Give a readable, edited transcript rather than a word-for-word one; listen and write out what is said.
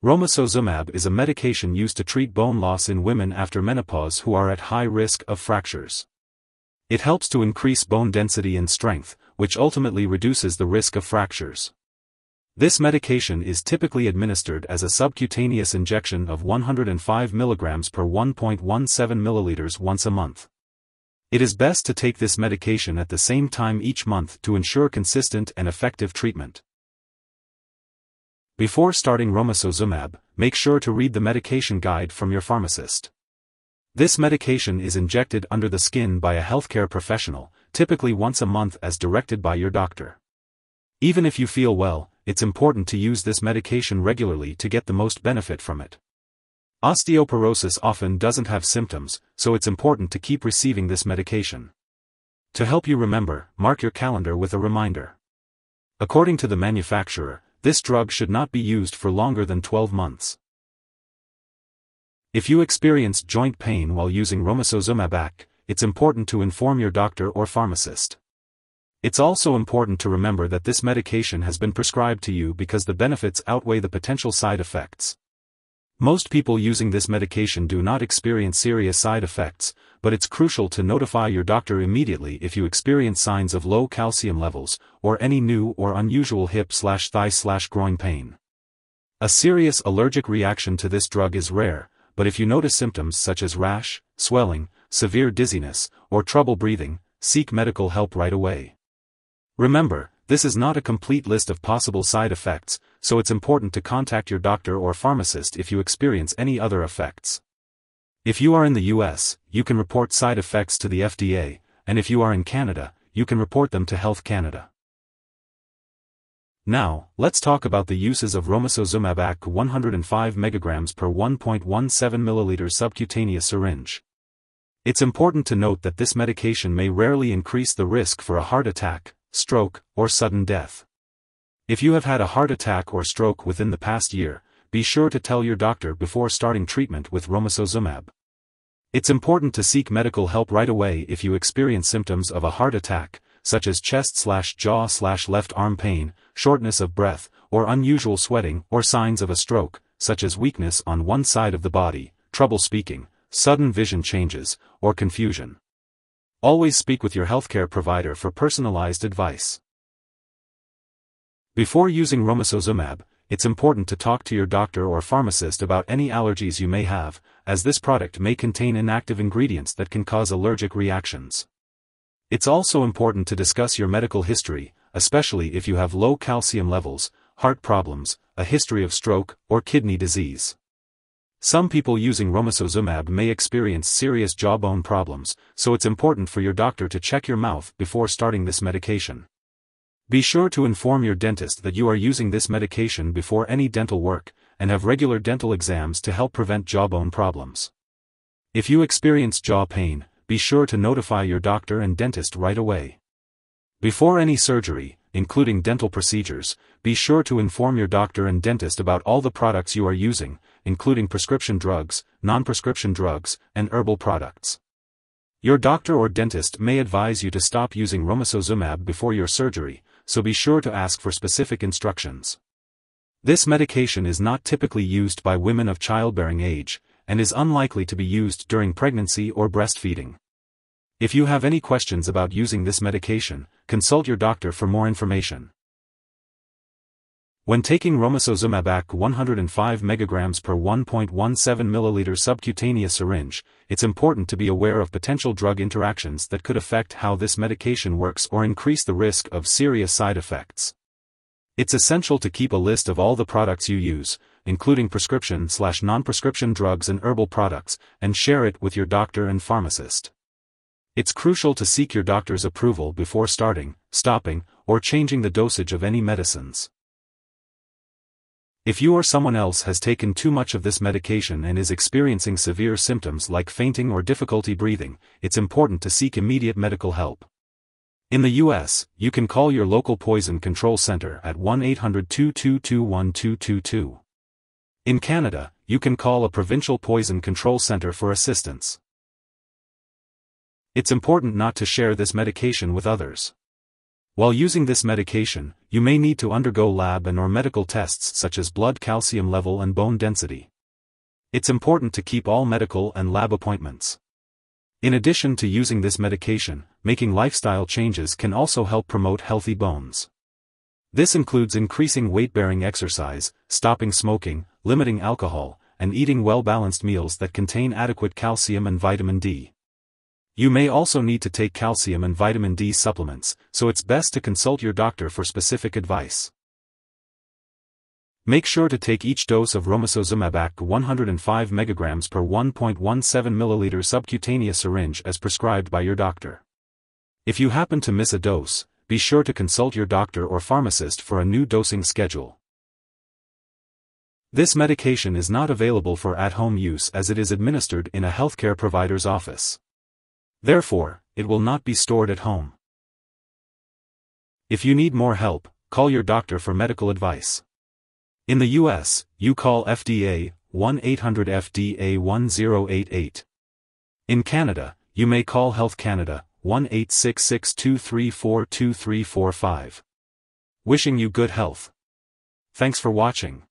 Romosozumab is a medication used to treat bone loss in women after menopause who are at high risk of fractures. It helps to increase bone density and strength, which ultimately reduces the risk of fractures. This medication is typically administered as a subcutaneous injection of 105 mg per 1.17 ml once a month. It is best to take this medication at the same time each month to ensure consistent and effective treatment. Before starting romosozumab, make sure to read the medication guide from your pharmacist. This medication is injected under the skin by a healthcare professional, typically once a month as directed by your doctor. Even if you feel well, it's important to use this medication regularly to get the most benefit from it. Osteoporosis often doesn't have symptoms, so it's important to keep receiving this medication. To help you remember, mark your calendar with a reminder. According to the manufacturer, this drug should not be used for longer than 12 months. If you experience joint pain while using Romosozumab-Aqqg, it's important to inform your doctor or pharmacist. It's also important to remember that this medication has been prescribed to you because the benefits outweigh the potential side effects. Most people using this medication do not experience serious side effects, but it's crucial to notify your doctor immediately if you experience signs of low calcium levels, or any new or unusual hip/thigh/groin pain. A serious allergic reaction to this drug is rare, but if you notice symptoms such as rash, swelling, severe dizziness, or trouble breathing, seek medical help right away. Remember, this is not a complete list of possible side effects, so it's important to contact your doctor or pharmacist if you experience any other effects. If you are in the US, you can report side effects to the FDA, and if you are in Canada, you can report them to Health Canada. Now, let's talk about the uses of Romosozumab-Aqqg 105 mg per 1.17 ml subcutaneous syringe. It's important to note that this medication may rarely increase the risk for a heart attack, stroke, or sudden death. If you have had a heart attack or stroke within the past year, be sure to tell your doctor before starting treatment with romosozumab. It's important to seek medical help right away if you experience symptoms of a heart attack, such as chest/jaw/left arm pain, shortness of breath, or unusual sweating, or signs of a stroke, such as weakness on one side of the body, trouble speaking, sudden vision changes, or confusion. Always speak with your healthcare provider for personalized advice. Before using romosozumab, it's important to talk to your doctor or pharmacist about any allergies you may have, as this product may contain inactive ingredients that can cause allergic reactions. It's also important to discuss your medical history, especially if you have low calcium levels, heart problems, a history of stroke, or kidney disease. Some people using romosozumab may experience serious jawbone problems, so it's important for your doctor to check your mouth before starting this medication. Be sure to inform your dentist that you are using this medication before any dental work, and have regular dental exams to help prevent jawbone problems. If you experience jaw pain, be sure to notify your doctor and dentist right away. Before any surgery, including dental procedures, be sure to inform your doctor and dentist about all the products you are using, including prescription drugs, non-prescription drugs, and herbal products. Your doctor or dentist may advise you to stop using romosozumab before your surgery, so be sure to ask for specific instructions. This medication is not typically used by women of childbearing age, and is unlikely to be used during pregnancy or breastfeeding. If you have any questions about using this medication, consult your doctor for more information. When taking Romosozumab-Aqqg 105 mg per 1.17 ml subcutaneous syringe, it's important to be aware of potential drug interactions that could affect how this medication works or increase the risk of serious side effects. It's essential to keep a list of all the products you use, including prescription/non-prescription drugs and herbal products, and share it with your doctor and pharmacist. It's crucial to seek your doctor's approval before starting, stopping, or changing the dosage of any medicines. If you or someone else has taken too much of this medication and is experiencing severe symptoms like fainting or difficulty breathing, it's important to seek immediate medical help. In the US, you can call your local poison control center at 1-800-222-1222. In Canada, you can call a provincial poison control center for assistance. It's important not to share this medication with others. While using this medication, you may need to undergo lab and/or medical tests such as blood calcium level and bone density. It's important to keep all medical and lab appointments. In addition to using this medication, making lifestyle changes can also help promote healthy bones. This includes increasing weight-bearing exercise, stopping smoking, limiting alcohol, and eating well-balanced meals that contain adequate calcium and vitamin D. You may also need to take calcium and vitamin D supplements, so it's best to consult your doctor for specific advice. Make sure to take each dose of Romosozumab-Aqqg 105 mg per 1.17 ml subcutaneous syringe as prescribed by your doctor. If you happen to miss a dose, be sure to consult your doctor or pharmacist for a new dosing schedule. This medication is not available for at-home use as it is administered in a healthcare provider's office. Therefore, it will not be stored at home. If you need more help, call your doctor for medical advice. In the US, you call FDA, 1-800-FDA-1088. In Canada, you may call Health Canada, 1-866-234-2345. Wishing you good health. Thanks for watching.